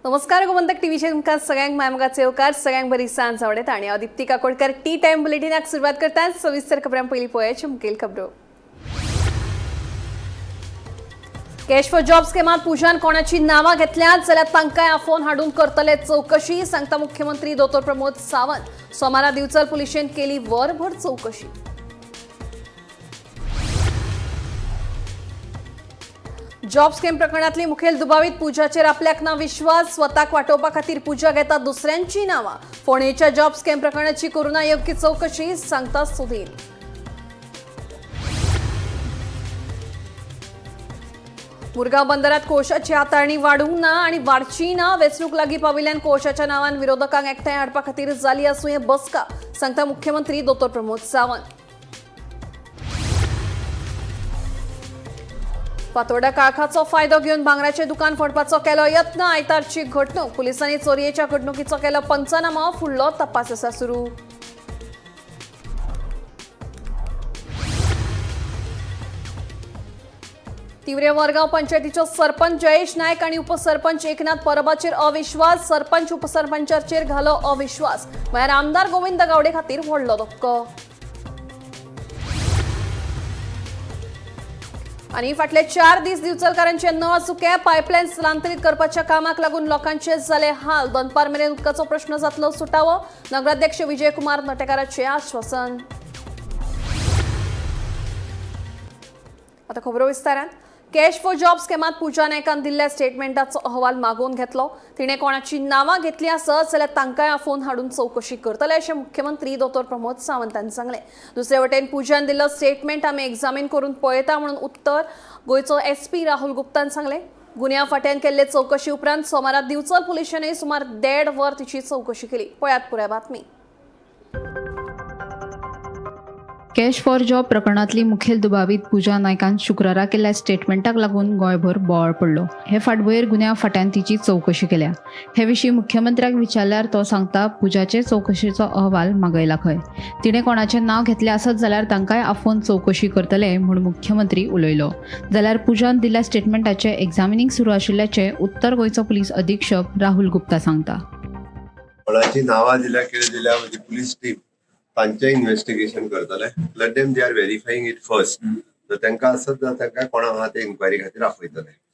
नमस्कार गोमंतक टीव्हीचे तुमकां सगळ्यांक मायमोगाचे येवकार सगळ्यांक बरी सांज आवडेत आणि दीप्ती काकोडकर टी टाइम बुलेटिनाक सुरवात करतात सविस्तर खबरां पयलीं पळोवया मुखेल खबरो। कॅश फॉर जॉब स्किमात पुजान कोणाची नावां घेतल्यात जाल्यार तांकांय आफोवन हाडून करतले चौकशी, सांगता मुख्यमंत्री दोतोर प्रमोद सावंत। सोमारा दिवचल पुलिशेन केली वरभर चौकशी। जॉब स्कीम प्रकरणातली मुखेल दुबावीत पुजाचेर आपल्याक ना विश्वास, स्वताक वाटोवपा खातीर पुजा घेता दुसऱ्यांची नावां। फोंडेच्या जॉब स्कीम प्रकरणाची करुना योग्य चौकशी, सांगता सुधीर। मुरगांव बंदरात कोळशाची हाताळणी वाडूंक ना आनी वाडची ना। वेंचणूक लागीं पाविल्ल्यान कोळशाच्या नांवान विरोधकांक एकठांय हाडपा खातीर जाली आसूं हे बसका, सांगता मुख्यमंत्री दोतोर प्रमोद सावंत। फातोर्डा काळखाचो फायदो घेवन भांगराचें दुकान फोडपाचो केलो यत्न, आयतारची घडणूक। पुलिसांनी चोरयेच्या घडणुकीचो केलो पंचनामा, फुडलो तपास आसा सुरू। तिवरे वरगांव पंचायतीचो सरपंच जयेश नायक आनी उपसरपंच एकनाथ परबाचेर अविश्वास, सरपंच उपसरपंचाचेर घालो अविश्वास, म्हळ्यार आमदार गोविंद गावडे खातीर व्हडलो धक्को। आणि फाटले 4 दीस दिवचलकारांचे नळ चुके, पायपलायन स्थलांतरीत करपाच्या कामाक लागून लोकांचे जाले हाल। दनपार मेरेन उदकाचो प्रश्न जातलो सुटावो, नगराध्यक्ष विजयकुमार नटेकाराचे आश्वासन। आता खबरो विस्तारान। कॅश फॉर जॉब स्किमात पुजा नायकान दिल्ल्या स्टेटमेंटाचो अहवाल मागोवन घेतलो। तिणें कोणाची नावां घेतली आसत जाल्यार तांकांय आफोवन हाडून चौकशी करतले अशें मुख्यमंत्री दोतोर प्रमोद सावंतान सांगलें। दुसरे वटेन पुजान दिल्लो स्टेटमेंट आमी एक्झामीन करून पळयता म्हणून उत्तर गोंयचो SP राहुल गुप्तान सांगलें। गुन्यांव फाट्यान केल्ले चौकशी उपरांत सोमारा दिवचल पुलिशेनय सुमार 1.5 वर तिची चौकशी केली। पळयात पुराय बातमी। कॅश फॉर जॉब प्रकरणातली मुखेल दुबावीत पुजा नायकान शुक्रारा केल्ल्या स्टेटमेंटाक लागून गोंयभर बोवाळ पडलो। हे फाटभुंयेर गुन्यांव फाट्यान तिची चौकशी केल्या। हे विशीं मुख्यमंत्र्याक विचारल्यार तो सांगता पुजाचे चौकशेचो अहवाल मागयला खंय। तिणें कोणाचें नांव घेतलें आसत जाल्यार तांकांय आफोवन चौकशी करतले म्हूण मुख्यमंत्री उलयलो। जाल्यार पुजान दिल्ल्या स्टेटमेंटाचें एक्झामिनींग सुरू आशिल्ल्याचें उत्तर गोंयचो पुलीस अधीक्षक राहुल गुप्ता सांगता। कोणाची नावां दिल्या कितें दिल्या म्हणजे पुलीस टीम तांचे इन्व्हेस्टिगेशन करतले। Let them they are verifying it first. तर तांकां आसत जाल्यार तांकां कोणा आहा ते इन्क्वायरी खातीर आपयतले।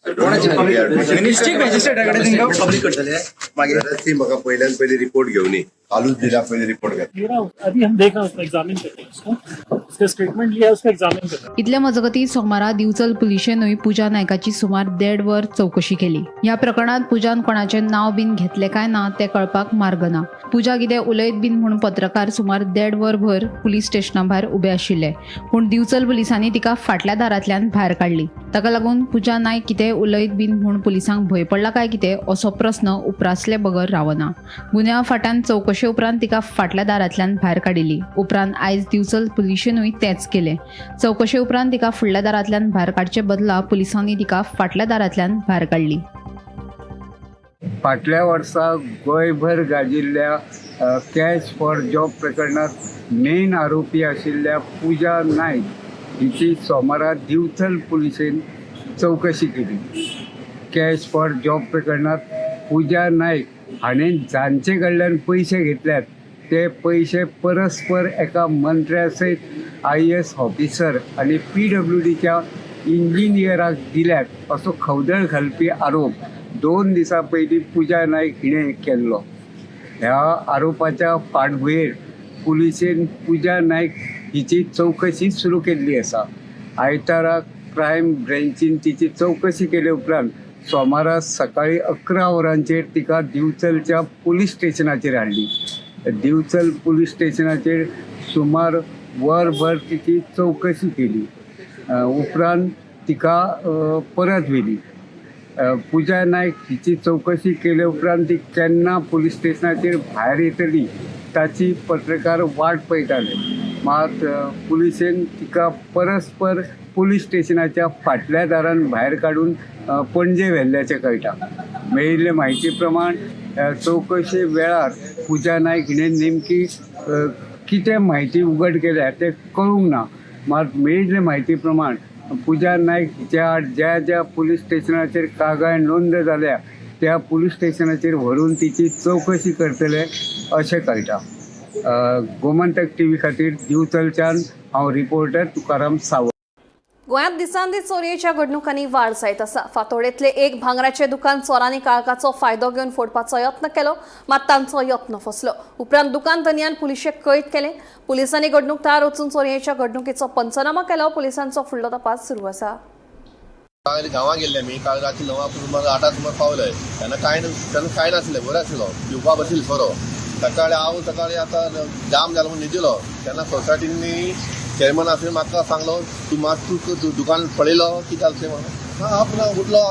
म्हाका पयल्यान पयली रिपोर्ट घेवन कालूच दिल्या पयली रिपोर्ट घेतली। अभी हम देख रहे हैं उसको एग्जामिन करते हैं उसको उसका स्टेटमेंट लिया उसको एग्जामिन करते हैं। इतले मजगती सोमारा दिवचल पुलिशेनूय पुजा नायकाची सुमार 1.5 वर चौकशी केली। ह्या प्रकरणात पुजान कोणाचे नाव बीन घेतले काय ना ते कळपाक मार्ग ना। पुजा कितें उलयत बीन म्हणून पत्रकार सुमार 1.5 वर भर पुलीस स्टेशना भायर उबे आशिल्ले, पूण दिवचल पुलिसांनी तिका फाटल्या दारांतल्यान भायर काडली। ताका लागून पुजा नायक कितें उलयत बीन म्हूण पुलिसांक भंय पडला काय कितें असो प्रस्न उपरासले बगर रावना। गुन्यांव फाट्यान चौकशे उपरांत तिका फाटल्या दारांतल्यान भायर काडिल्ली। उपरांत आयज दिवचल पुलिशेनूय तेंच केलें। चौकशे उपरांत तिका फुडल्या दारांतल्यान भायर काडचे बदला पुलिसांनी तिका फाटल्या दारांतल्यान भायर काडली। फाटल्या वर्सा गोंयभर गाजिल्ल्या कॅश फॉर जॉब प्रकरणात मेन आरोपी आशिल्ल्या पुजा नायक हिची सोमारा दिवचल पुलिशेन चौकशी केली। कॅश फॉर जॉब प्रकरणात पुजा नायक हाणें जांचे कडल्यान पयशे घेतल्यात ते पयशे परस्पर एका मंत्र्या सयत IAS ऑफिसर आनी PWDच्या इंजिनियराक दिल्यात असो खवदळ घालपी आरोप 2 दिसां पयलीं पुजा नायक हिणें केल्लो। ह्या आरोपाच्या फाटभुंयेर पुलिशेन पुजा नायक हिची चौकशी सुरू केल्ली आसा। आयतारा क्रायम ब्रँचीन तिची चौकशी केले उपरांत सोमारा सकाळी 11 वरांचेर तिका दिवचलच्या पुलीस स्टेशनाचेर हाडली। दिवचल पुलीस स्टेशनाचेर सुमार वरभर तिची चौकशी केली। उपरांत तिका परत व्हेली। पुजा नायक हिची चौकशी केले उपरांत ती केन्ना पुलीस स्टेशनाचेर भायर येतली ताची पत्रकार वाट पळयताले। मात पुलिशेन तिका परस्पर पुलीस स्टेशनाच्या फाटल्या दारान भायर काडून पणजे व्हेल्ल्याचें कळटा। मेळिल्ले म्हायती प्रमाण चौकशे वेळार पुजा नायक हिणें नेमकी कितें म्हायती उघड केल्या तें कळूंक ना। मात मेळिल्ले म्हायती प्रमाण पुजा नायकच्या ज्या ज्या पुलीस स्टेशनाचेर कागाळ नोंद जाल्या त्या पुलीस स्टेशनाचेर व्हरून तिची चवकशी करतले अशें कळटा. गोमंतक टीव्ही खातीर दिवचलच्यान हांव रिपोर्टर तुकाराम सावंत. गोंयांत दिसान दीस चोरयेच्या घडणुकांनी वाड जायत आसा. फातोडेंतले एक भांगराचें दुकान चोरांनी काळखाचो फायदो घेवन फोडपाचो यत्न केलो, मात तांचो यत्न फसलो. उपरांत दुकान तनियान पुलिशेक कैद केलें. पुलिसांनी घडणूक थळार वचून चोरयेच्या घडणुकेचो पंचनामा केलो. पुलिसांचो फुडलो तपास सुरू आसा. काल गांवां गेल्ले आमी, काल राती 9 सुमार 8 सुमार पावले. तेन्ना कांय नासलें, बरो आशिल्लो, पिवपा बशिल्लो सोरो. सकाळी आतां जाम जालो म्हणून न्हिदिलो. तेन्ना सोसायटीनी चेअरमन आसले म्हाका सांगलो, तूं दुकान पळयलो कितें जालें तें म्हणून. हांव पुन्हा उठलो,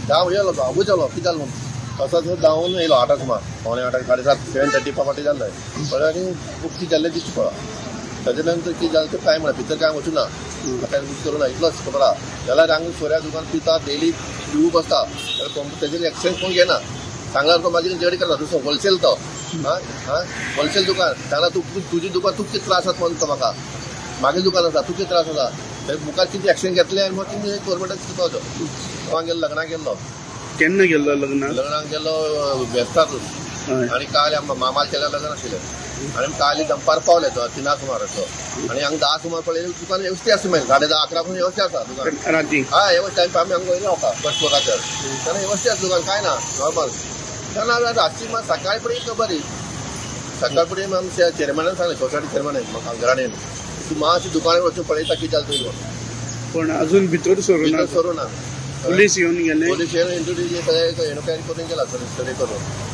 जाम येयलो, बुजलो कितें जालें म्हणून. तसोच धांवून येयलो 8 सुमार, 8:15, 7:30, 7:30 पावटी जाल्ले. पळय आनी कितें जाल्लें दिसता पळय. ताजे नंतर कितें जालें तें कांय म्हणा, भितर कांय वचूना, ताका करूं ना, इतलोच खबरा. जाल्यार हांगा सोऱ्या दुकान पिता, डेली पिवूंक बसता, तेजेर एक्सचेंज कोण घेना. सांगल्यार तो मागीर जेडी करता, दुसरो होलसेल तो होलसेल दुकान. सांगला तुजी दुकान तुका कितें त्रास आसा म्हणून तो म्हाका. मागे दुकान आसा, तुका कितें त्रास आसा. ते मुखार कितें एक्सचेंज घेतले आनी मग तुमी गव्हर्मेंटाक चिंतपाचो. हांव गेलो लग्नाक गेल्लो. केन्ना गेल्लो लग्नाक गेल्लो बेस्तार. आनी काल मामाल केल्या लग्न आशिल्लें. आनी काल दनपार पावले तो 3 सुमार असो. आनी हांगा 10 सुमार पळयलें दुकान वेवस्थीत आसा. मागीर 10:30, 11 पर्यंत वेवस्थीत आसा दुकान. राती वेवस्थीत टायम आमी हांगा वयले वता फस्ट फ्लोराचेर. तेन्ना वेवस्थीत आसा दुकान, कांय ना, नॉर्मल. तेन्ना रातची मात सकाळी पर्यंत खबर सकाळ पर्यंत आमच्या चेअरमॅनान सांगलें, सोसायटी चेअरमॅनान म्हाका घराणेन, तूं मातशें दुकानार वचून पळयता कितें जालें तुवें. पण अजून भितर सरू ना. पुलीस येवन गेले. पुलीस येवन इंट्रोड्यूस सगळें एनक्वायरी करून गेला सगळें करून.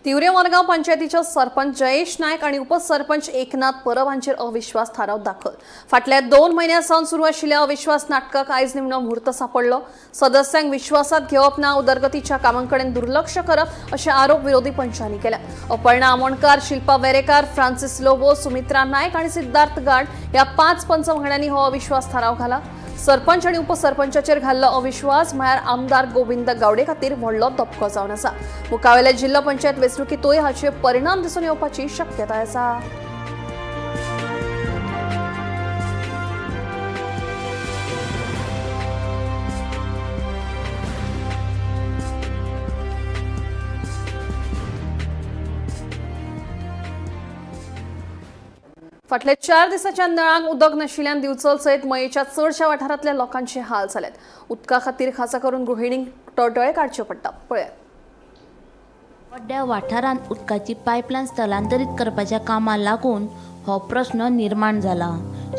तिवरे वरगांव पंचायतीचे सरपंच जयेश नायक आणि उपसरपंच एकनाथ परब हांचेर अविश्वास थाराव दाखल. फाटल्या 2 म्हयन्यांसावन सुरू आशिल्ल्या अविश्वास नाटकाक आयज निमणो मुहूर्त सापडलो. सदस्यांक विश्वासात घेवप ना, उदरगतीच्या कामांकडेन दुर्लक्ष करप अशे आरोप विरोधी पंचांनी केल्या. अपर्णा आमोणकार, शिल्पा वेरेकार, फ्रांसीस लोबो, सुमित्रा नायक आणि सिद्धार्थ गाड ह्या 5 पंच वांगड्यांनी हो अविश्वास थाराव घाला. सरपंच आणि उपसरपंचाचेर घाल्लो अविश्वास म्हळ्यार आमदार गोविंद गावडे खातीर व्हडलो धपको जावन आसा. मुखावेले जिल्हा पंचायत वेंचणुकीतूय हाचे परिणाम दिसून येवपाची शक्यताय आसा. फाटल्या 4 दिसांच्या नळांक उदक नाशिल्ल्यान दिवचल सयत मयेच्या चडशा वाठारांतल्या लोकांचे हाल जाल्यात. उदका खातीर खासा करून गृहिणींक टळटळे काडचे पडटा. पळय, व्हड्या वाठारांत उदकाची पायपलायन स्थलांतरीत करपाच्या कामाक लागून हो प्रश्न निर्माण जाला.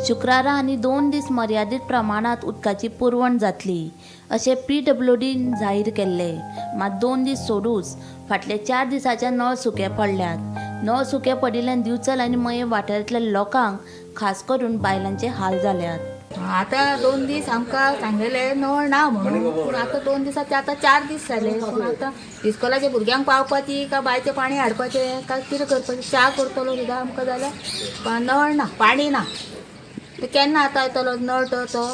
शुक्रारा आनी 2 दीस मर्यादीत प्रमाणात उदकाची पुरवण जातली अशें PWDन जाहीर केल्ले. मात 2 दीस सोडूच फाटले 4 दिसाचे नळ सुके पडल्यात. नळ सुके पडिल्ल्यान दिवचल आनी मये वाठारांतल्या लोकांक खास करून बायलांचे हाल जाल्यात. आता 2 दीस आमकां सांगलेले नळ ना म्हणून, पूण आतां 2 दिसाचे आतां 4 दीस जाले. पूण आतां इस्कोलाच्या भुरग्यांक पावपाची काय बांयचें पाणी हाडपाचें काय कितें करपाचें, च्या करतलो सुद्दां आमकां जाल्यार नळ ना, पाणी ना. ते केन्ना आतां येतलो नळ तो.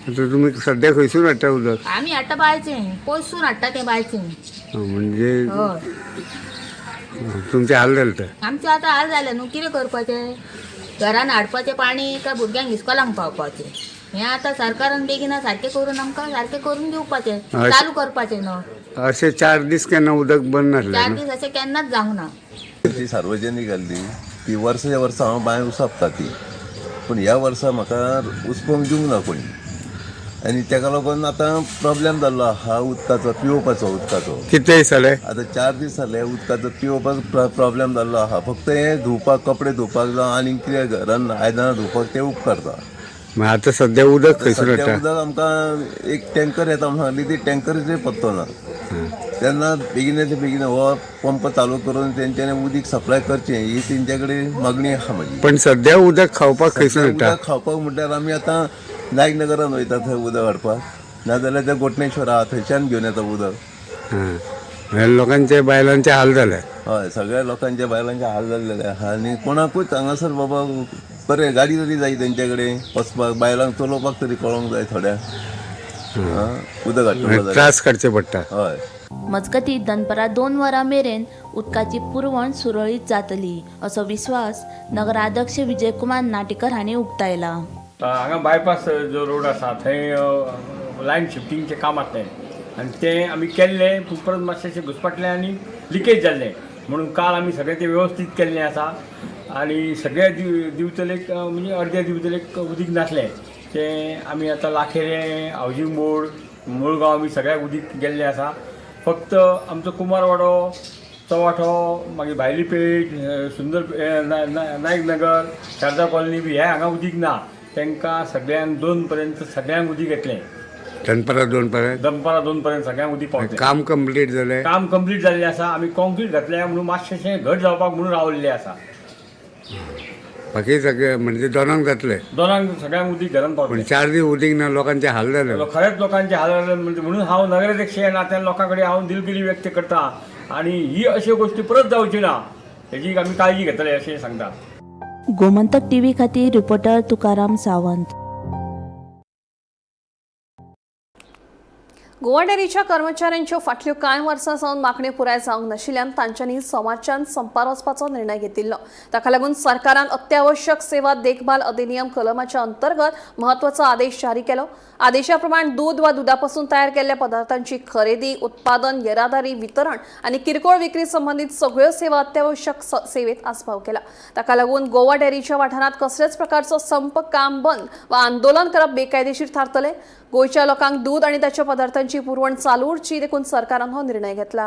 तुम्ही सध्या खंयसून हाडटा उदक? आमी हाडटा बांयचें, पयसून हाडटा तें बांयचें. म्हणजे हय, तुमचे हाल जाले तर? आमचें आतां हाल जालें न्हू, कितें करपाचें. घरान हाडपाचें पाणी काय भुरग्यांक इस्कोलांक पावपाचें. हें आतां सरकारान बेगीन सारकें करून आमकां सारकें करून दिवपाचें, चालू करपाचें नळ. अशें 4 दीस केन्ना उदक बंद 4 नासलें? दीस अशें केन्नाच जावंक ना. ती सार्वजनीक जाल्ली ती वर्साच्या वर्सा हांव बांय उसपता ती. पूण ह्या वर्सा म्हाका उसपोवंक दिवंक ना कोणी. आनी ताका लागून आतां प्रॉब्लेम जाल्लो आहा उदकाचो, पिवपाचो उदकाचो. कितें जालें? आतां 4 दीस जाले उदकाचो पिवपाचो प्रॉब्लेम जाल्लो आहा. फक्त हें धुवपाक, कपडे धुवपाक जावं आनी कितें घरान आयदनां धुवपाक तें उपकारता. मग आता सध्या उदक खंयसून सध्या हाडटा? उदक आमकां एक टँकर येता म्हणून सांगली, ती टँकरचेर पत्तो ना. तेन्ना बेगिनाचे बेगीन हो पंप चालू करून तेंच्यांनी उदीक सप्लाय करचें ही तेंच्या कडेन मागणी आहा म्हजी. पण सध्या उदक खावपाक खंयसून हाडटा? उदक खावपाक म्हणल्यार आमी आतां नायकनगरान वयता थंय उदक हाडपाक, नाजाल्यार त्या गोटणेश्वर आहा थंयच्यान घेवन येता उदक. लोकांचे बायलांचे हाल जाले. हय, सगळ्या लोकांच्या बायलांचे हाल जाल्लेले आहा. आनी कोणाकूच हांगासर बाबा बरें गाडी तरी जाय तेंचे कडेन वचपाक, बायलांक चलोवपाक तरी कळोंक जाय थोड्या. उदक हाडटा त्रास काडचे पडटा. हय. मजगतीं दनपारां 2 वरां मेरेन उदकाची पुरवण सुरळीत जातली असो विस्वास नगराध्यक्ष विजयकुमार नाटेकर हांणी उक्तायला. हांगा बायपास जो रोड आसा थंय लायन शिफ्टिंगचें काम जातलें आनी तें आमी केल्लें पूण परत मातशें घुसपाटलें आनी लिकेज जाल्लें म्हणून काल आमी सगळें तें वेवस्थीत केल्लें आसा आनी सगळ्या दिवचलेक म्हणजे अर्द्या दिवचलेक उदीक नासलें तें आमी आतां लाखेरें हावजींग बोर्ड मुळगांव आमी सगळ्याक उदीक गेल्लें आसा फक्त आमचो कुमारवाडो चवाठो मागीर भायली पेट सुंदर नायक नगर शारदा कॉलनी बी हे हांगा उदीक ना तांकां सगळ्यांक 2 पर्यंत सगळ्यांक उदीक येतलें दनपारा 2 पर्यंत दनपारा 2 पर्यंत सगळ्यांक उदीक पावतलें काम कंप्लीट जालें काम कंप्लीट जाल्लें आसा आमी कॉन्क्रीट घातलें म्हणून मातशें घट जावपाक म्हणून रावल्लें आसा बाकी सगळे म्हणजे दोनांक जातले दोनांक सगळ्यांक उदीक घरान पण पावतलें 4 दीस उदीक ना लोकांचे हाल जाले खरेंच लोकांचे हाल जाले म्हणून हांव नगराध्यक्ष नात्यान लोकां कडेन हांव दिलगिरी व्यक्त करतां आनी ही अश्यो गोश्टी परत जावच्यो ना हेजी आमी काळजी घेतले अशें सांगता गोमंतक टीव्ही खातीर रिपोर्टर तुकाराम सावंत. गोवा डेअरीच्या कर्मचाऱ्यांच्यो फाटल्यो कांय वर्सां सावन मागण्यो पुराय जावंक नाशिल्ल्यान तांच्यांनी सोमारच्यान संपार वचपाचो निर्णय घेतिल्लो. ताका लागून सरकारान अत्यावश्यक सेवा देखभाल अधिनियम कलमाच्या अंतर्गत म्हत्वाचो आदेश जारी केलो. आदेशा प्रमाण दूध वा दुधापासून तयार केल्ल्या पदार्थांची खरेदी उत्पादन येरादारी वितरण आनी किरकोळ विक्री संबंधीत सगळ्यो सेवा अत्यावश्यक सेवेत आस्पाव केला. ताका लागून गोवा डेअरीच्या वाठारांत कसल्याच प्रकारचो संप काम बंद वा आंदोलन करप बेकायदेशीर थारतले. गोंयच्या लोकांक दूध आनी ताच्या पदार्थांची पुरवण चालू उरची देखून सरकारान हो निर्णय घेतला.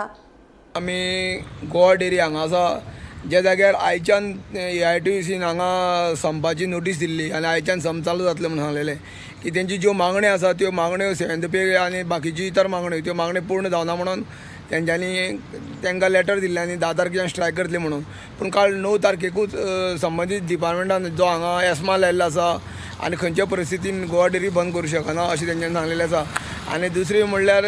आमी गोवा डेअरी हांगा आसा ज्या जाग्यार आयच्यान AITUCन हांगा संपाची नोटीस दिल्ली आनी आयच्यान संप चालू जातले म्हणून सांगलेलें की तेंची ज्यो मागण्यो आसा त्यो मागण्यो 7th पे आनी बाकीची इतर मागण्यो त्यो मागण्यो पूर्ण जावना म्हणून तेंच्यांनी तांकां लेटर दिल्लें आनी 10 तारखेच्यान स्ट्रायक करतले म्हणून. पूण काल 9 तारखेकूच संबंदीत डिपार्टमेंटान जो हांगा एस्मा लायिल्लो आसा आनी खंयच्या परिस्थितीन गोवा डेअरी बंद करूं शकना अशें तेंच्यांनी सांगलेलें आसा. आनी दुसरी म्हणल्यार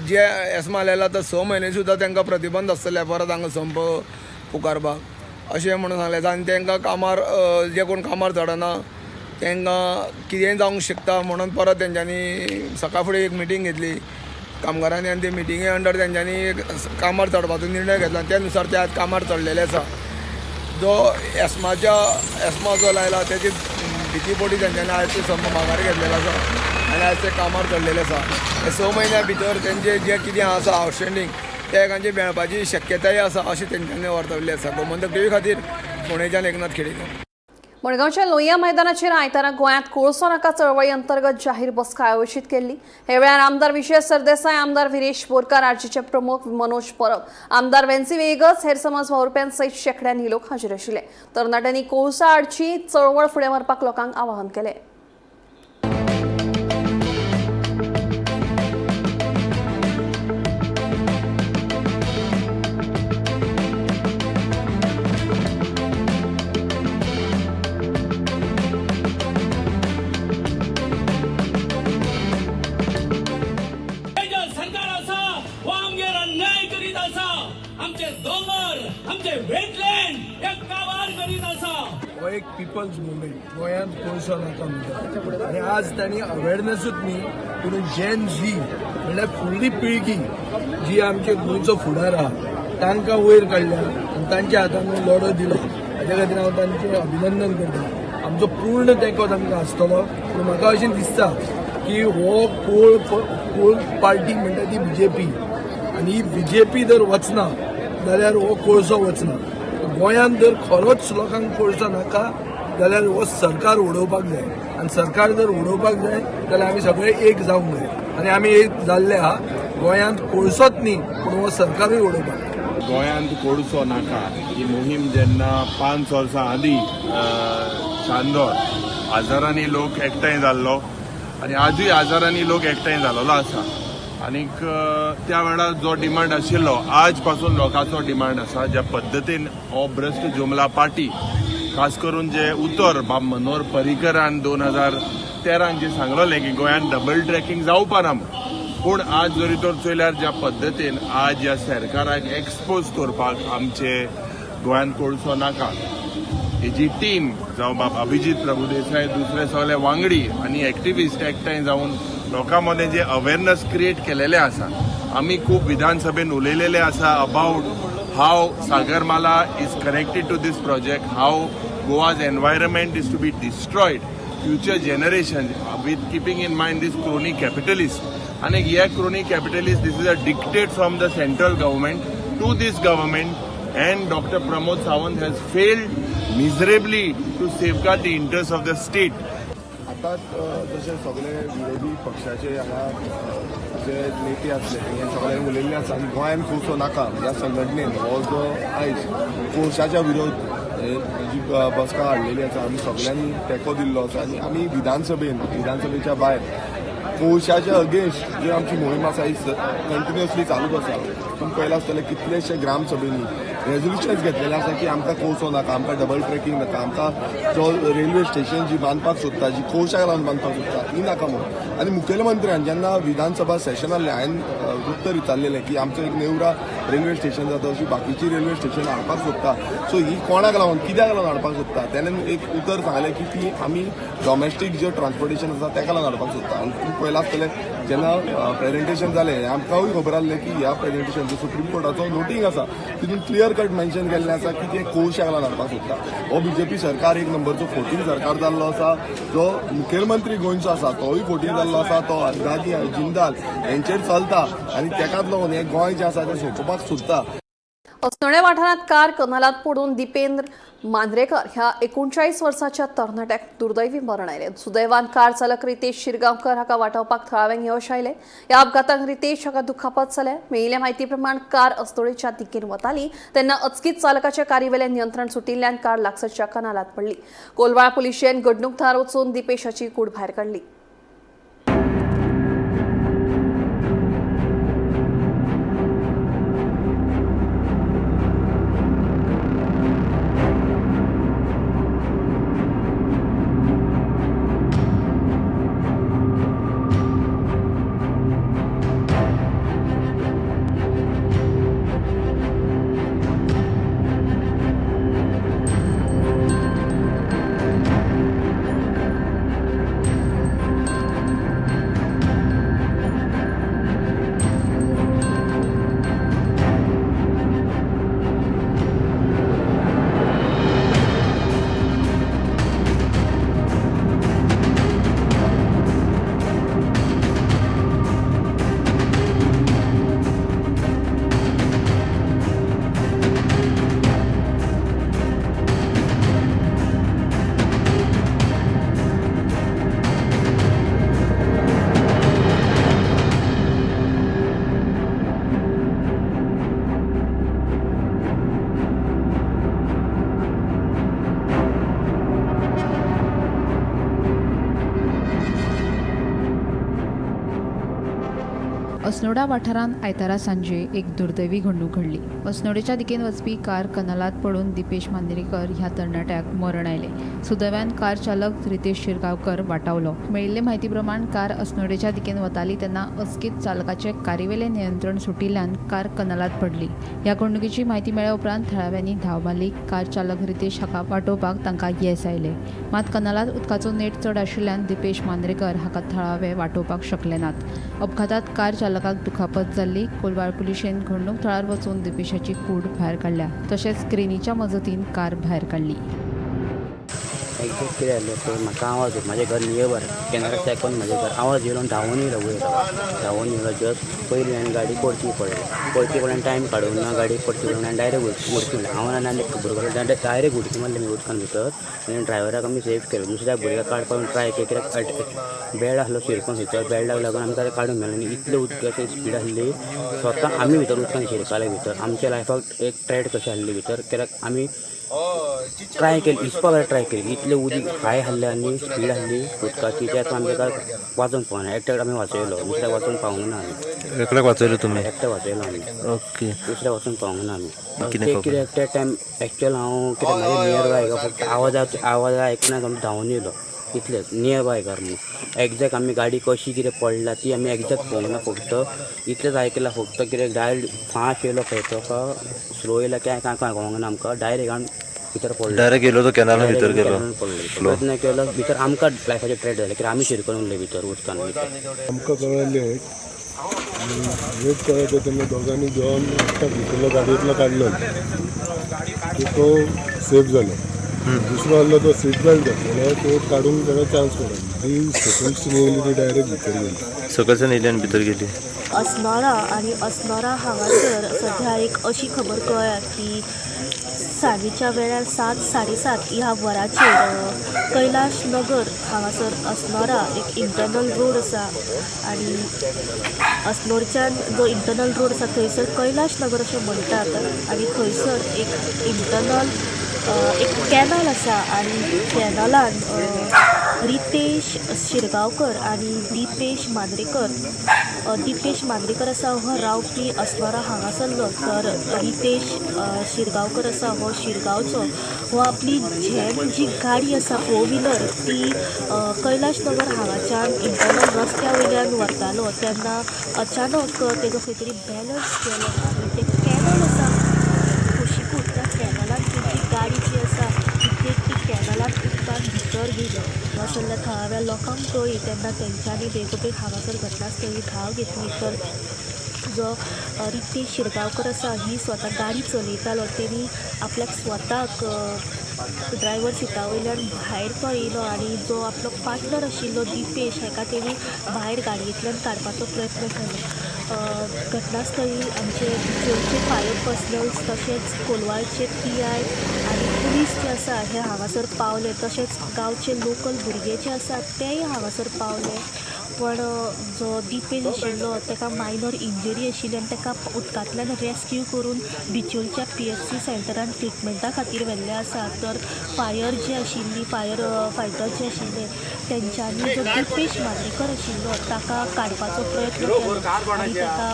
जे एस्मा लायला तो 6 म्हयने सुद्दां तांकां प्रतिबंध आसतले परत हांगा संप पुकारपाक अशें म्हणून सांगलें आसा. आनी तांकां कामार जे कोण कामार चडना तांकां कितेंय जावंक शकता म्हणून परत तेंच्यांनी सकाळ फुडें एक मिटींग घेतली कामगारांनी आनी ते मिटिंगे अंडर तेंच्यांनी कामार चडपाचो निर्णय घेतला. त्या नुसार ते आज कामार चडलेले आसा. जो एस्मा जो लायला तेजी भीती पोटी तेंच्यांनी आयज तो संप माघार घेतलेलो आसा आनी आयज ते कामार चडलेले आसा. हे 6 म्हयन्या भितर तेंचे जे कितें आसा आउटस्टँडींग ते एकांची मेळपाची शक्यताय आसा अशें तेंच्यांनी वर्तवल्लें आसा. गोमंतक टीव्ही खातीर पुणेच्यान एकनाथ खेडेकर. मडगांवच्या लोहिया मैदानाचेर आयतारा गोंयांत कोळसो नाका चळवळी अंतर्गत जाहीर बसका आयोजीत केल्ली. हे वेळार आमदार विजय सरदेसाय, आमदार विरेश बोरकार, आरजीचे प्रमुख मनोज परब, आमदार वेन्सी वेगस, हेर समाज वावुरप्यां सयत शेकड्यांनी लोक हाजीर आशिल्ले. तरणाट्यांनी कोळसा आडची चळवळ फुडें व्हरपाक लोकांक आवाहन केलें. हो एक पिपल्स मुवमेंट गोंयांत कोळसो नाका म्हणटा आनी आज तांणी अवेरनेसूच न्ही पूण जेन झी म्हणल्यार फुडली पिळगी जी आमचे गोंयचो फुडार आहा तांकां वयर काडल्या आनी तांच्या हातान लढो दिलो. हाज्या खातीर हांव तांचें अभिनंदन करता. आमचो पूर्ण तेंको तांकां आसतलो. पूण म्हाका अशें दिसता की हो कोळ पार्टी म्हणटा ती BJP आनी ही BJP जर वचना जाल्यार हो कोळसो वचना. गोंयांत जर खरोच लोकांक कोळसो नाका जाल्यार हो सरकार उडोवपाक जाय आनी सरकार जर उडोवपाक जाय जाल्यार आमी सगळे एक जावंक जाय आनी आमी एक जाल्ले आहा. गोंयांत कोळसोच न्ही पूण हो सरकारूय उडोवपाक. गोंयांत कोळसो नाका ही मोहीम जेन्ना 5 वर्सां आदीं चांदोर हजारांनी लोक एकठांय जाल्लो आनी आजूय हजारांनी लोक एकठांय जाल्लो आसा. आनीक त्या वेळार जो डिमांड आशिल्लो आज पासून लोकांचो डिमांड आसा ज्या पद्दतीन हो भ्रश्ट जुमला पार्टी खास करून जे उतर बाब मनोहर पर्रीकरान 2013 जे सांगलोलें की गोंयांत डबल ट्रॅकिंग जावपा ना पूण आज जरी तर चोयल्यार ज्या पद्दतीन आज ह्या सरकाराक एक्सपोज करपाक आमचे गोंयांत कोळसो नाका हेजी टीम जावं बाब अभिजीत प्रभुदेसाय दुसरे सगळे वांगडी आनी एक्टिविस्ट एकठांय जावन लोकां मदें जे अवेरनेस क्रिएट केलेले आसा. आमी खूब विधानसभेन उलयलेले आसा about how Sagarmala is connected to this project, how Goa's environment is to be destroyed future generation with keeping in mind this crony capitalist. And yeah, crony capitalist, this is a dictate from the central government to this government, and Dr. Pramod Sawant has failed miserably to safeguard the interests of the state. आताच जसे सगळे विरोधी पक्षाचे हांगा जे नेते आसले हे सगळे उलयल्ले आसा आनी गोंयान कोसो नाका ह्या संघटनेन हो जो आयज कोळशाच्या विरोध जी बसका हाडलेली आसा आमी सगळ्यांनी तेंको दिल्लो आसा आनी आमी विधानसभेच्या भायर कोळशाच्या अगेन्स्ट जी आमची मोहीम आसा ही कंटिन्युअसली चालूच आसा. पूण पयला आसतलें कितलेशे ग्रामसभेनी रेजोल्युशन्स घेतलेले आसा की आमकां कोळसो नाका, आमकां डबल ट्रॅकिंग नाका, आमकां जो रेल्वे स्टेशन जी बांदपाक सोदता, जी कोळशाक लावन बांदपाक सोदता ती नाका म्हणून. आनी मुखेलमंत्र्यान जेन्ना विधानसभा सेशन आहलें हांवें उत्तर विचारलेलें की आमचो एक नेवरा रेल्वे स्टेशन जाता अशी बाकीची रेल्वे स्टेशन हाडपाक सोदता, सो ही कोणाक लागून कित्याक लागून हाडपाक सोदता. तेणें एक उतर सांगलें की ती आमी डॉमेस्टीक जे ट्रान्सपोर्टेशन आसा तेका लागून हाडपाक सोदता. आनी पयला आसतलें जेन्ना प्रेजेंटेशन जालें आमकांय खबर आसलें की ह्या प्रेजेंटेशन जो सुप्रीम कोर्टाचो नोटींग आसा तितून क्लियर कट मेन्शन केल्लें आसा की ते कोळशाक लागून हाडपाक सोदता. हो बीजेपी सरकार एक नंबरचो फोटींग सरकार जाल्लो आसा. जो मुखेलमंत्री गोंयचो आसा तोय फोटींग जाल्लो आसा, तो अंदाजी जिंदाल हेंचेर चलता आनी तेकाच लागून हें गोंय जें आसा तें सोंपोवपाक सोदता. अस्नोडे वाठारांत कार कनालात पडून दिपेंद्र मांद्रेकर ह्या 39 वर्साच्या तरणाट्याक दुर्दैवी मरण आयलें. सुदैवान कार चालक रितेश शिरगांवकर हाका वाटावपाक थळाव्यांक यश आयलें. ह्या अपघाताक रितेश हाका दुखापत जालें. मेळिल्ल्या म्हायती प्रमाण कार अस्नोडेच्या दिकेन वताली तेन्ना अचकीत चालकाच्या कारीवेलें नियंत्रण सुटिल्ल्यान कार लागसाच्या कनालात पडली. कोलवाळ पुलिशेन घडणूक थळार वचून दिपेशाची कूड भायर काडली. अस्नोडा वाठारांत आयतारा सांजे एक दुर्दैवी घडणूक घडली. अस्नोडेच्या दिकेन वचपी कार कनालात पडून दिपेश मांद्रेकर ह्या तरणाट्याक मरण आयलें. सुदैवान कार चालक रितेश शिरगांवकर वाटावलो. मेळिल्ले म्हायती प्रमाण कार अस्नोडेच्या दिकेन वताली तेन्ना अचकीत चालकाचे कारीवेलें नियंत्रण सुटिल्ल्यान कार कनालात पडली. ह्या घडणुकेची म्हायती मेळ्ळ्या उपरांत थळाव्यांनी धांव मारली. कार चालक रितेश हाका वाटोवपाक तांकां येस आयलें. मात कनालात उदकाचो नेट चड आशिल्ल्यान दिपेश मांद्रेकर हाका थळावे वाटोवपाक शकले नात. अपघातात कार चालकाक दुखापत जाल्ली. कोलवाळ पुलिशेन घडणूक थळार वचून दिपेशाची कूड भायर काडल्या. तशेंच क्रेनीच्या मजतीन कार भायर काडली. एक्झॅक्ट कितें जालें पळय, म्हाका आवाज येता, म्हजें घर नियरबार कॅनरा सेकंड म्हजें घर. आवाज येयलो धांवून येयलो वयर, धांवून येयलो. जस्ट पयलीं हांवें गाडी पडची पडलें टायम काडूंक ना, गाडी पडची पडून हांवें डायरेक्ट उडकी मारली. हांवें आनी खबर करून डायरेक्ट उडकी मारली मी उदकान भितर. आनी ड्रायव्हराक आमी सेफ केलो. दुसऱ्या भुरग्याक काडपाक ट्राय केली, कित्याक बेल्ट आसलो शिरकोन भितर, बेल्टाक लागून आमी ताका काडूंक मेळना. आनी इतले उदकाची स्पीड आसली, स्वता आमी भितर उदकान शिरकाले भितर. आमच्या लायफाक एक ट्रेड कशी आसली भितर, कित्याक आमी ट्राय केली, हिसपाक ट्राय केली. इतले उदीक हाय आहलें आनी स्पीड आसली उदकाची, त्यात आमकां वाचूंक पावना. एकट्याक आमी वाचयलो, दुसऱ्याक वाचूंक पावूंक ना आमी. एकट्याक वाचयलो तुमी? एकट्याक वाचयलो आमी. ओके. दुसऱ्याक वचूंक पावूंक ना आमी. कितें त्या टायम एक्चुअल हांव कितें म्हाजे नियर बाय फक्त आवाज आयकून आमी धांवून येयलो. इतलेंच नियर बाय घर म्हणून. एक्झॅक्ट आमी गाडी कशी कितें पडला ती आमी एक्झॅक्ट पळोवंक ना. फक्त इतलेंच आयकलां, फक्त कितें डायरेक्ट फास्ट येयलो खंय तो स्लो येयला काय कांय कळोंक ना आमकां. डायरेक्ट आमी भितर पडलो. डायरेक्ट गेलो तो कॅनला भितर गेलो. प्रयत्न केलो भितर, आमकां लायफाचे ट्रेड जाले, कित्याक आमी शिरकोन उरले भितर उदकान. आमकां कळलें वेट करायचं तेन्ना दोगांनी घेवन एकटा भितरलो गाडयेंतलो काडलो, तो सेफ जालो. दुसरो आसलो तो सीट बेल्ट घातलेलो तो काडून तेणें चान्स पडलो ती सकयलची न्ही ती डायरेक्ट भितर गेली सकलच्यान येयली आनी भितर गेली. अस्नोडा आणि अस्नोडा हांगासर सध्या एक अशी खबर कळ्ळ्या की सांजेच्या वेळार 7:30 ह्या वरांचेर कैलाश नगर हांगासर अस्नोडा एक इंटरनल रोड आसा आणि अस्नोडच्यान जो इंटरनल रोड आसा थंयसर कैलाश नगर अशें म्हणटात आणि थंयसर एक इंटरनल एक कॅनल आसा आणि कॅनलान रितेश शिरगांवकर आणि दिपेश मांद्रेकर आसा हो रावपी अस्नोडा हांगासरलो. तर रितेश शिरगांवकर आसा हो शिरगांवचो. हो आपली झॅम जी गाडी आसा 4 व्हिलर ती कैलाश नगर हांगाच्यान इंटरनल रस्त्या वयल्यान व्हरतालो तेन्ना अचानक तेजो खंय तरी बॅलन्स केलो आनी ते कॅनल आसा कुशीकूच त्या कॅनलान तुमची गाडी जी आसा ती कॅनलान उदकान भितर गेली. हांगासरल्या थळाव्या लोकांक कळ्ळी तेन्ना तेंच्यांनी बेगोबेग हांगासर घटनास्थळी धांव घेतली. तर जो रितेश शिरगांवकर आसा ही स्वता गाडी चलयतालो. तेणी आपल्याक स्वताक ड्रायव्हर सिटा वयल्यान भायर तो येयलो आनी जो आपलो पार्टनर आशिल्लो दिपेश हेका तेणी भायर गाडयेंतल्यान काडपाचो प्रयत्न केलो. घटनास्थळी आमचे बिचोलचे फायर पर्सनल्स तशेंच कोलवाळचे PI आनी पुलीस जे आसा हे हांगासर पावले. तशेंच गांवचे लोकल भुरगे जे आसात तेय हांगासर पावले. पण जो दिपेश आशिल्लो ताका मायनर इंजरी आशिल्ली आनी ताका उदकांतल्यान रेस्क्यू करून बिचोलच्या PHC सेंटरान ट्रिटमेंटा खातीर व्हेल्ले आसा. तर फायर जी आशिल्ली फायर फायटर जे आशिल्ले तेंच्यांनी जो दिपेश मांद्रेकर आशिल्लो ताका काडपाचो प्रयत्न केलो आनी ताका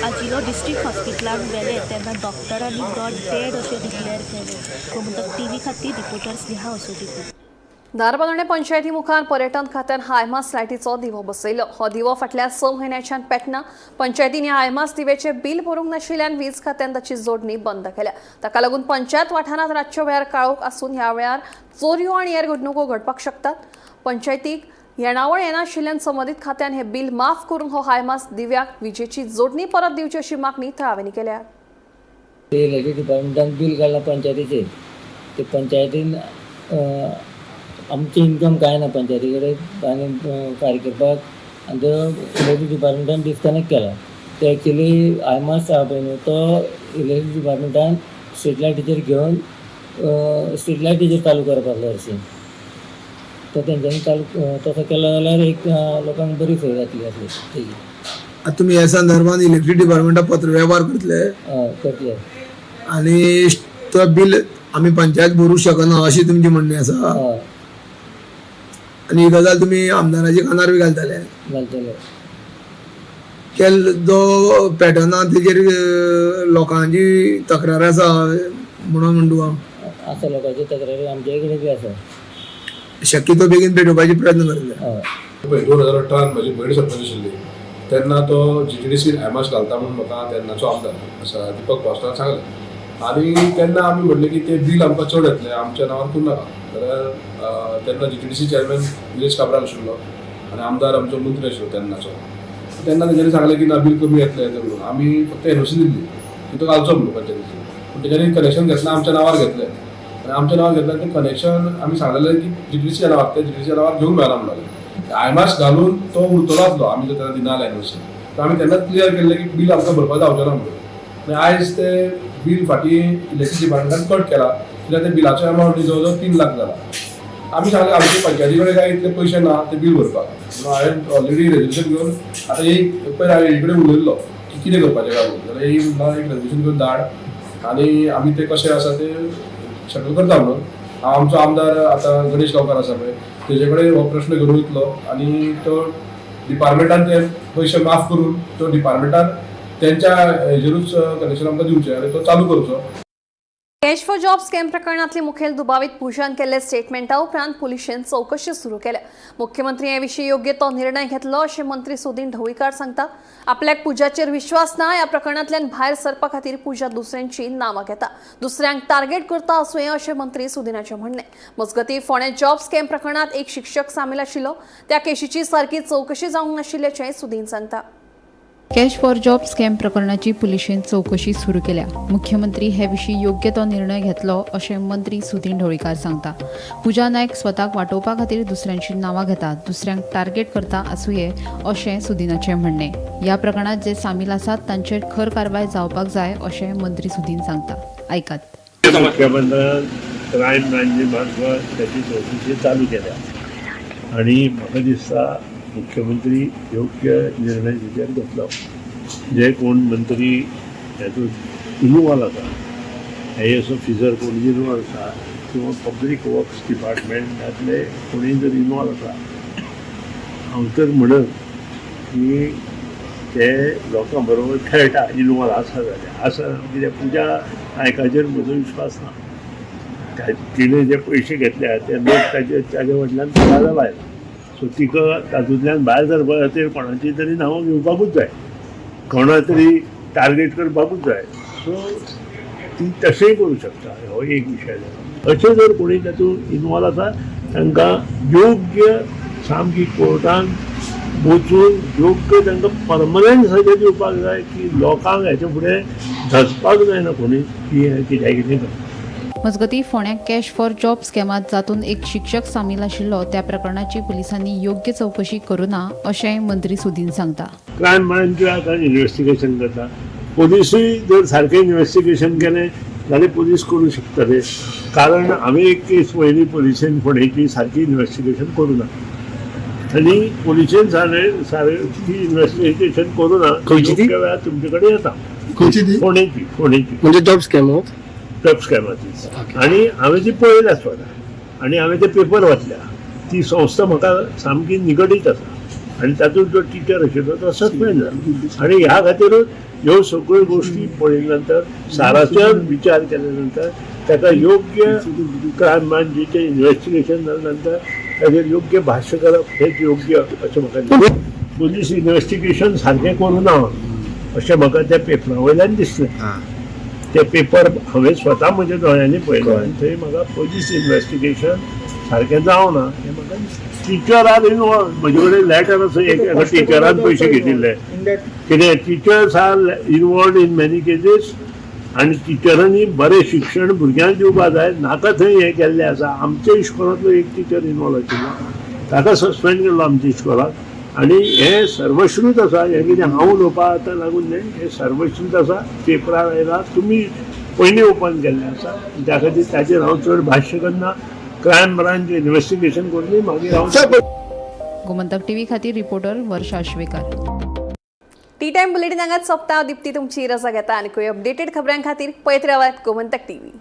आजिलो डिस्ट्रिक्ट हॉस्पिटलान व्हेले तेन्ना डॉक्टरांनी ब्रॉड डेड अशें डिक्लेअर केलें. गोमंतक TV खातीर रिपोर्टर स्नेहा असोदीकर. दारबांदोडे पंचायती मुखार पर्यटन खात्यान हायमास लायटीचो दिवो बसयलो. हो दिवो फाटल्या 6 म्हयन्यांच्यान पेटना. पंचायतींनी हायमास दिवेचे बील भरूंक नाशिल्ल्यान वीज खात्यान ताची जोडणी बंद केल्या. ताका लागून पंचायत वाठारांत रातच्यो वेळार काळोख आसून ह्या वेळार चोरयो आनी हेर घडणुको घडपाक शकतात. पंचायतीक येणावळ येनाशिल्ल्यान संबंदीत खात्यान हे बील माफ करून हो हायमास दिव्याक विजेची जोडणी परत दिवची अशी मागणी थळाव्यांनी केल्या. इलेक्ट्रिसिटी डिपार्टमेंटान बील काडला पंचायतीचेर. ते पंचायतीन आमचें इन्कम कांय ना पंचायती कडेन आनी फारीक करपाक आनी तो इलेक्ट्रिसिटी डिपार्टमेंटान डिस्कनेक्ट केला. ते एक्चुली हायमास आसा पळय न्हू तो इलेक्ट्रिसिटी डिपार्टमेंटान स्ट्रीट लायटीचेर घेवन स्ट्रीट लायटीचेर चालू करपाक जाय अशें. तो तेंच्यांनी चालू तसो केलो जाल्यार एक लोकांक बरी सोय जातली आसली. आतां तुमी ह्या संदर्भान इलेक्ट्रिसिटी डिपार्टमेंटाक पत्र वेव्हार करतले आनी तो बील आमी पंचायत भरूंक शकना अशी तुमची म्हणणी आसा. आनी ही गजाल तुमी आमदाराच्या कानार बी घालतले जो पॅटर्ना तेजेर लोकांची तक्रार आसा म्हणून म्हणटू हांव आसा लोकांची तक्रारी आमचे कडेन बी आसा. शक्यतो बेगीन पेटोवपाचे प्रयत्न करतले. 2018 म्हजी भयण सरपंच आशिल्ली तेन्ना तो GTDC हायमास घालता म्हणून म्हाका तेन्नाचो आमदार आसा दीपक पास्तार सांगलें. आनी तेन्ना आमी म्हणलें की ते बील आमकां चड येतलें आमच्या नांवार करूं नाका. जाल्यार तेन्ना GTDC चेअरमॅन निलेश काब्राल आशिल्लो आनी आमदार आमचो मंत्री आशिल्लो तेन्नाचो. तेन्ना तेच्यांनी सांगलें की ना बील कमी येतलें म्हणून आमी फक्त NOC दिल्ली की तो घालचो म्हणून पंचायतीचेर. पूण तेच्यांनी कनेक्शन घेतलें आमच्या नांवार घेतलें आनी आमच्या नांवार घेतलें तें कनेक्शन आमी सांगलेलें की GTDC नांवार ते GTDC नांवार घेवंक मेळना म्हणलें. हायमास घालून तो उरतलो आसलो आमी तेन्ना दिनाले NOC. तर आमी तेन्नाच क्लियर केल्लें की बील आमकां भरपाक जावचें ना म्हणून. आनी आयज ते बील फाटीं इलेक्ट्रिसिटी डिपार्टमेंटान कट केला कित्याक ते बिलाचो अमावंट जवळ जवळ 3 लाख जाला. आमी सांगलें आमचे पंचायती कडेन काय इतले पयशे ना ते बील भरपाक. हांवें ऑलरेडी रेजोल्युशन घेवन आतां एक पयर हांवें हेजे कडेन उलयल्लो की कितें करपाचें काय म्हणून. जाल्यार एक रेजोल्युशन घेवन धाड आनी आमी ते कशें आसा ते सेटल करता म्हणून. हांव आमचो आमदार आतां गणेश गांवकार आसा पळय तेजे कडेन हो प्रश्न घेवन वयतलो आनी तो डिपार्टमेंटान ते पयशे माफ करून तो डिपार्टमेंटान त्यांच्या हेजेरूच कनेक्शन आमकां दिवचें आनी तो चालू करचो. कॅश फॉर जॉब स्कॅम प्रकरणातली मुखेल दुबावीत पुजान केल्ले स्टेटमेंटा उपरांत पुलिशेन चौकशी सुरू केल्या. मुख्यमंत्री हे विशीं योग्य तो निर्णय घेतलो अशें मंत्री सुदीन ढवळीकार सांगता. आपल्याक पुजाचेर विश्वास ना ह्या प्रकरणांतल्यान भायर सरपा खातीर पुजा दुसऱ्यांची नांवां घेता, दुसऱ्यांक टार्गेट करता असो हे अशें मंत्री सुदीनाचें म्हणणें. मजगतीं फोंडें जॉब स्कॅम प्रकरणांत एक शिक्षक सामील आशिल्लो त्या केशीची सारकी चौकशी जावंक नाशिल्ल्याचें सुदीन सांगता. कॅश फॉर जॉब स्कॅम प्रकरणाची पुलिशेन चौकशी सुरू केल्या. मुख्यमंत्री हे विशीं योग्य तो निर्णय घेतलो अशें मंत्री सुदीन ढवळीकार सांगता. पुजा नायक स्वताक वाटोवपा खातीर दुसऱ्यांची नांवां घेता, दुसऱ्यांक टार्गेट करता आसूंये अशें सुदीनाचें म्हणणें. ह्या प्रकरणात जे सामील आसात तांचेर खर कारवाय जावपाक जाय अशें मंत्री सुदीन सांगता. आयकात. मुख्यमंत्र्यान क्रायम ब्रांची मार्फत त्याची चौकशी चालू केल्या आणि म्हाका दिसता मुख्यमंत्री योग्य निर्णय तेचेर घेतलो. जे कोण मंत्री हेतूंत इन्वॉल्व आसा, IAS ऑफिसर कोण इन्वॉल्व आसा किंवा पब्लीक वर्क्स डिपार्टमेंटांतले कोणीय जर इन्वॉल्व आसा, हांव तर म्हणन की ते लोकां बरोबर खेळटा. इन्वॉल्व आसा जाल्यार आसा, कित्याक पुजा नायकाचेर म्हजो विश्वास ना. तिणें जे पयशे घेतल्या ते लोक ताजे वटल्यान तोंडाला लायला. सो तिका तातूंतल्यान भायर सरपा खातीर कोणाची तरी नांवां घेवपाकूच जाय, कोणा तरी टार्गेट करपाकूच जाय. सो ती तशेंय करूं शकता. हो एक विशय जालो. अशें जर कोणी तातूंत इन्वॉल्व आसा तांकां योग्य सामकी कोर्टान वचून योग्य तांकां परमनंट सजा दिवपाक जाय की लोकांक हेचे फुडें धसपाक जायना कोणी की हे कितें करता. मजगतीं फोंड्याक कॅश फॉर जॉब स्कॅमात जातून एक शिक्षक सामील आशिल्लो त्या प्रकरणाची पुलिसांनी योग्य चौकशी करूं ना अशेंय मंत्री सुदीन सांगता. क्रायम ब्रांच आतां इन्व्हेस्टिगेशन करता. पुलिसूय जर सारकें इन्व्हेस्टिगेशन केलें जाल्यार पुलीस करूं शकतले. कारण हांवें एक केस पयली पुलिसेन फोंडेची सारकी इन्व्हेस्टिगेशन करूं ना आनी पुलिसेन सारकी इन्व्हेस्टिगेशन करूं ना. योग्य वेळार तुमचे कडेन येता. फोंडेची म्हणजे जॉब स्कॅम जॉब स्कॅमाची. आनी हांवें ती पळयल्या स्वता आनी हांवें ते पेपर वाचल्या. ती संस्था म्हाका सामकी निगडीत आसा आनी तातूंत जो टिचर आशिल्लो तो सस्पेंड जाला. आनी ह्या खातीरूच ह्यो सगळ्यो गोश्टी पळयले नंतर सारासर विचार केल्या नंतर ताका योग्य क्रायम ब्रांचीचें इन्व्हेस्टिगेशन जाल्या नंतर ताचेर योग्य भाश्य करप हेच योग्य अशें म्हाका दिसता. पुलीस इन्व्हेस्टिगेशन सारकें करूं ना अशें म्हाका त्या पेपरा वयल्यान दिसलें. ते पेपर हांवें स्वता म्हज्या दोळ्यांनी पळयलो आनी थंय म्हाका पुलीस इन्व्हेस्टिगेशन सारकें जावना हें म्हाका दिसता. टिचरान इन्वॉल्व म्हजे कडेन लॅटर आसा एका टिचरान पयशे घेतिल्ले. कितें teachers are involved in many cases आनी टिचरांनी बरें शिक्षण भुरग्यांक दिवपा जाय. नाका थंय हें केल्लें आसा. आमच्या इश्कोलांतलो एक टिचर इन्वॉल्व आशिल्लो, ताका सस्पेंड केल्लो आमच्या इश्कोलाक. आनी हें सर्वश्रूत आसा. हें कितें हांव उलोवपा आतां लागून न्ही, हें सर्वश्रूत आसा. पेपरार आयला, तुमी पयलीं ओपन केल्लें आसा. त्या खातीर ताचेर हांव चड भाश्य करना. क्रायम ब्रांच इन्व्हेस्टिगेशन करून मागीर हांव. गोमंतक टीव्ही खातीर रिपोर्टर वर्षा आश्वेकर. टी टाइम बुलेटिन हांगाच सोंपता. दिप्ती तुमची रजा घेता आनी खंय अपडेटेड खबरां खातीर पळयत रावात गोमंतक टीव्ही.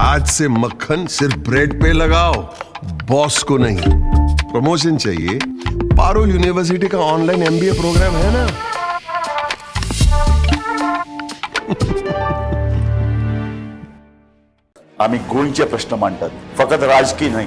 आज से मक्खन सिर्फ ब्रेड पे लगाओ, बॉस को नहीं. प्रमोशन चाहिए? पारुल यूनिवर्सिटी का ऑनलाइन MBA प्रोग्राम है ना. आम्ही गोंयचे प्रश्न मांडतात, फकत राजकीय नाही.